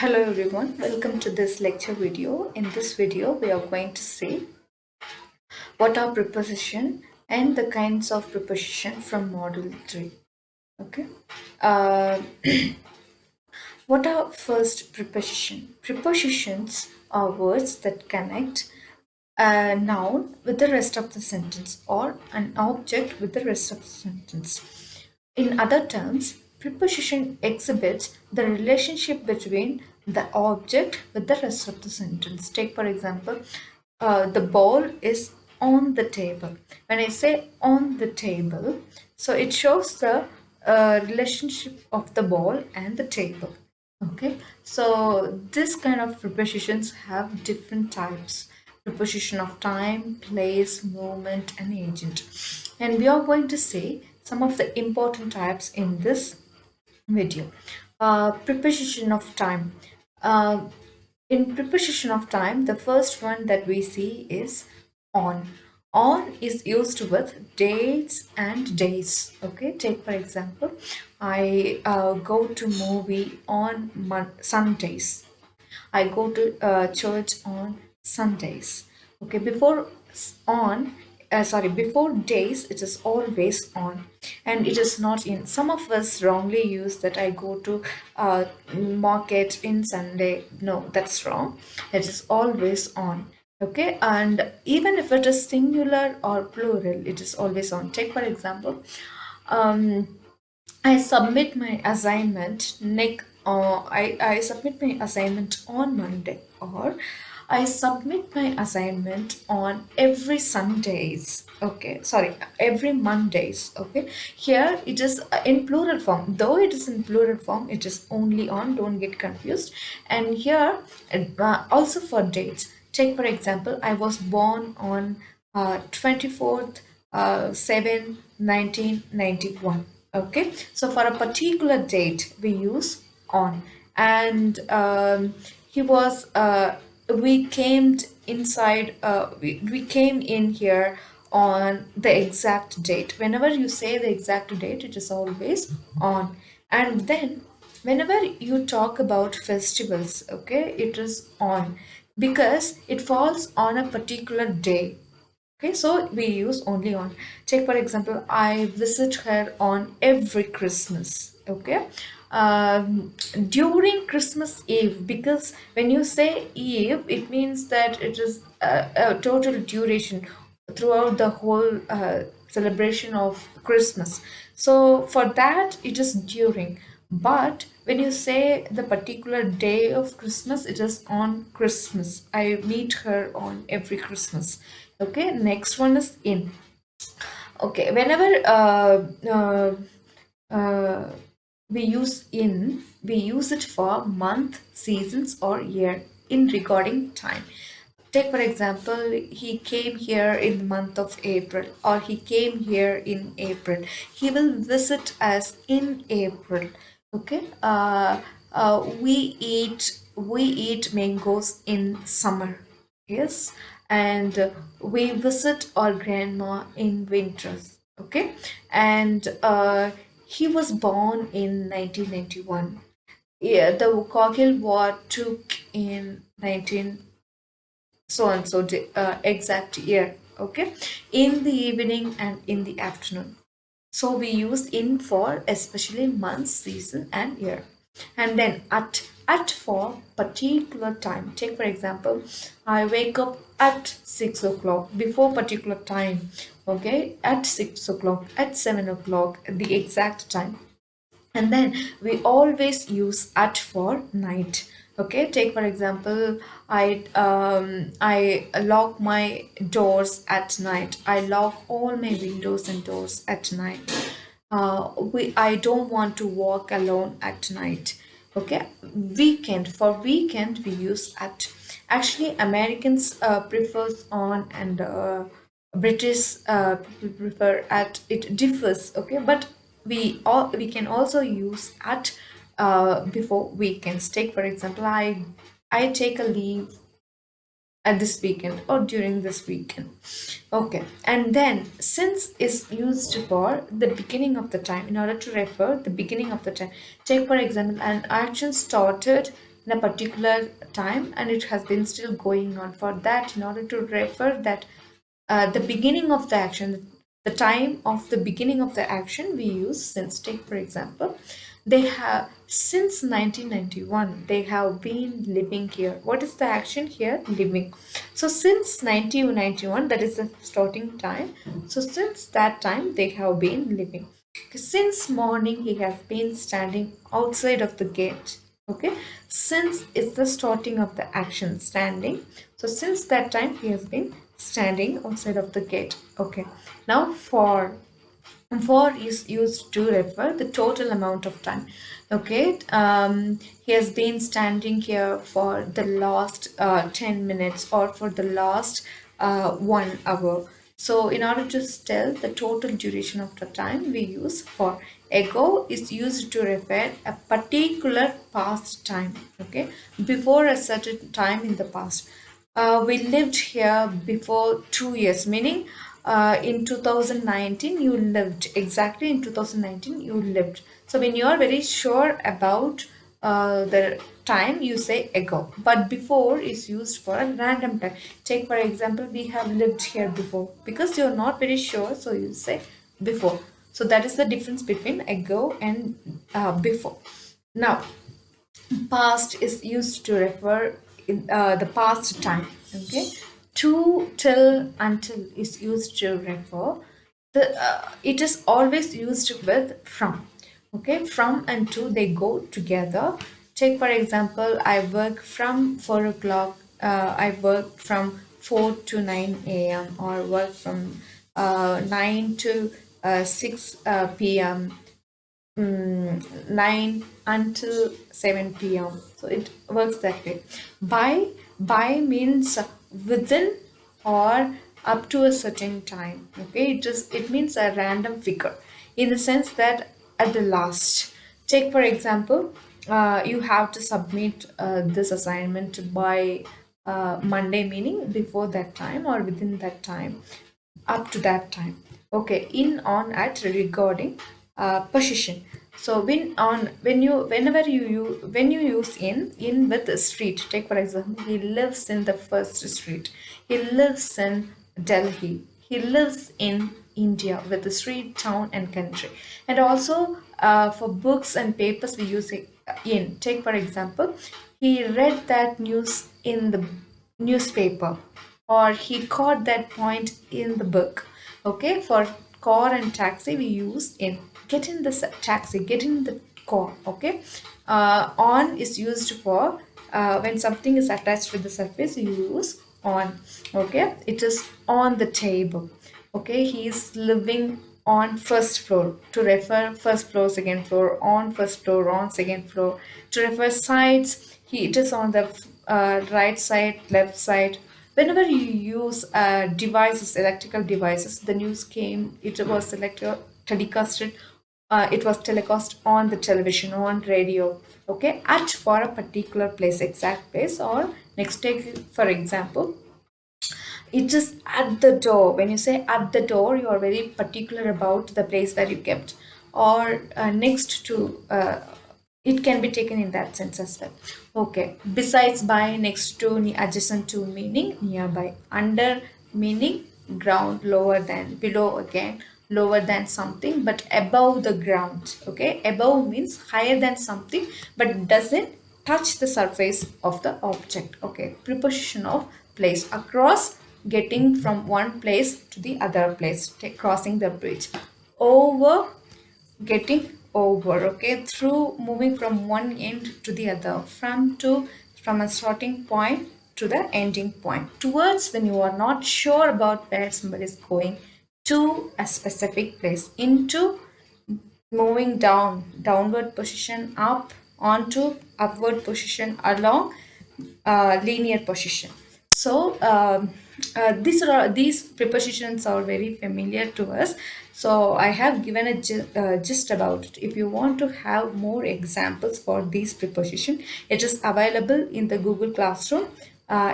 Hello everyone, welcome to this lecture video. In this video, we are going to see what are preposition and the kinds of preposition from module 3. Okay. Uh, what are first preposition? Prepositions are words that connect a noun with the rest of the sentence or an object with the rest of the sentence. In other terms, preposition exhibits the relationship between the object with the rest of the sentence. Take, for example, the ball is on the table. When I say on the table, so it shows the relationship of the ball and the table. Okay, so this kind of prepositions have different types: preposition of time, place, moment, and agent. And we are going to see some of the important types in this video. Preposition of time. Uh, in preposition of time, the first one that we see is on. On is used with dates and days. Okay, take for example, I go to movie on Sundays. I go to church on Sundays. Okay, before days, it is always on, and it is not in. Some of us wrongly use that I go to market in Sunday. No, that's wrong. It is always on. Okay, and even if it is singular or plural, it is always on. Take for example, um, I submit my assignment I submit my assignment on Monday, or I submit my assignment on every Sundays. Okay, sorry, every Mondays. Okay, here it is in plural form. Though it is in plural form, it is only on. Don't get confused. And here also for dates. Take for example, I was born on 24th 7 1991. Okay, so for a particular date we use on. And he was we came inside we came in here on the exact date. Whenever you say the exact date, it is always on. And then whenever you talk about festivals, okay, it is on because it falls on a particular day. Okay, so we use only on. Take for example, I visit her on every Christmas. Okay, during Christmas Eve, because when you say Eve, it means that it is a total duration throughout the whole celebration of Christmas. So for that, it is during. But when you say the particular day of Christmas, it is on Christmas. I meet her on every Christmas. Okay, next one is in. Okay, whenever uh, we use it for month, seasons, or year in regarding time. Take for example, he came here in the month of April, or he came here in April. He will visit us in April. Okay. We eat mangoes in summer. Yes, and we visit our grandma in winters. Okay, and he was born in 1991. Yeah, the Kargil War took in 19 so and so exact year. Okay, in the evening and in the afternoon. So we use in for especially month, season, and year. And then at for particular time. Take for example, I wake up at 6 o'clock before particular time. Okay, at 6 o'clock, at 7 o'clock, the exact time. And then we always use at for night. Okay, take for example, I lock my doors at night. I lock all my windows and doors at night. We I don't want to walk alone at night. Okay, weekend, for weekend we use at. Actually Americans prefers on, and British people prefer at. It differs. Okay, but we can also use at before weekends. Take for example, I take a leave at this weekend or during this weekend. Okay, and then since is used for the beginning of the time, in order to refer the beginning of the time. Take for example, an action started in a particular time, and it has been still going on. For that, in order to refer that the beginning of the action, the time of the beginning of the action, we use since. Take for example, they have since 1991 they have been living here. What is the action here? Living. So since 1991, that is the starting time. So since that time they have been living. Since morning he has been standing outside of the gate. Okay, since is the starting of the action, standing. So since that time he has been standing outside of the gate. Okay, now for is used to refer the total amount of time. Okay, he has been standing here for the last 10 minutes or for the last 1 hour. So in order to tell the total duration of the time, we use for. Ago is used to refer a particular past time. Okay, before a certain time in the past. We lived here before 2 years, meaning in 2019 you lived. Exactly in 2019 you lived. So when you are very sure about the time, you say ago. But before is used for a random time. Take for example, we have lived here before. Because you're not very sure, so you say before. So that is the difference between ago and before. Now, past is used to refer in the past time. Okay, to, till, until is used to refer the it is always used with from. Okay, from and to, they go together. Take for example, I work from 4 o'clock, I work from 4 to 9 a.m. or work from 9 to 6 p.m. 9 until 7 p.m. So it works that way. By means within or up to a certain time. Okay, it means a random figure in the sense that at the last. Take for example, you have to submit this assignment by Monday, meaning before that time or within that time, up to that time. Okay, in, on, at, regarding position. So whenever when you use in with the street. Take for example, he lives in the first street, he lives in Delhi, he lives in India, with the street, town, and country. And also for books and papers, we use it in. Take for example, he read that news in the newspaper, or he caught that point in the book. Okay, for car and taxi we use in. Get in the taxi, get in the car. Okay, on is used for when something is attached with the surface, you use on. Okay, it is on the table. Okay, he is living on first floor, to refer first floor, second floor, on first floor, on second floor. To refer sides, it is on the right side, left side. Whenever you use devices, electrical devices, the news came, it was telecasted, it was telecast on the television, on radio. Okay, at for a particular place, exact place. Or next, take for example, it is at the door. When you say at the door, you are very particular about the place where you kept. Or next to, it can be taken in that sense as well. Okay, besides, by, next to, adjacent to, meaning nearby. Under, meaning ground, lower than, below, again lower than something but above the ground. Okay, above means higher than something but doesn't touch the surface of the object. Okay, preposition of place. Across, getting from one place to the other place, crossing the bridge. Over, getting over. Okay, through, moving from one end to the other. From, to, from a starting point to the ending point. Towards, when you are not sure about where somebody is going, to a specific place. Into, moving down, downward position. Up, onto, upward position. Along, linear position. So these prepositions are very familiar to us. So I have given a gist about it. If you want to have more examples for these preposition, it is available in the Google Classroom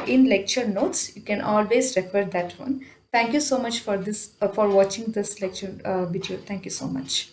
in lecture notes. You can always refer that one. Thank you so much for this for watching this lecture video. Thank you so much.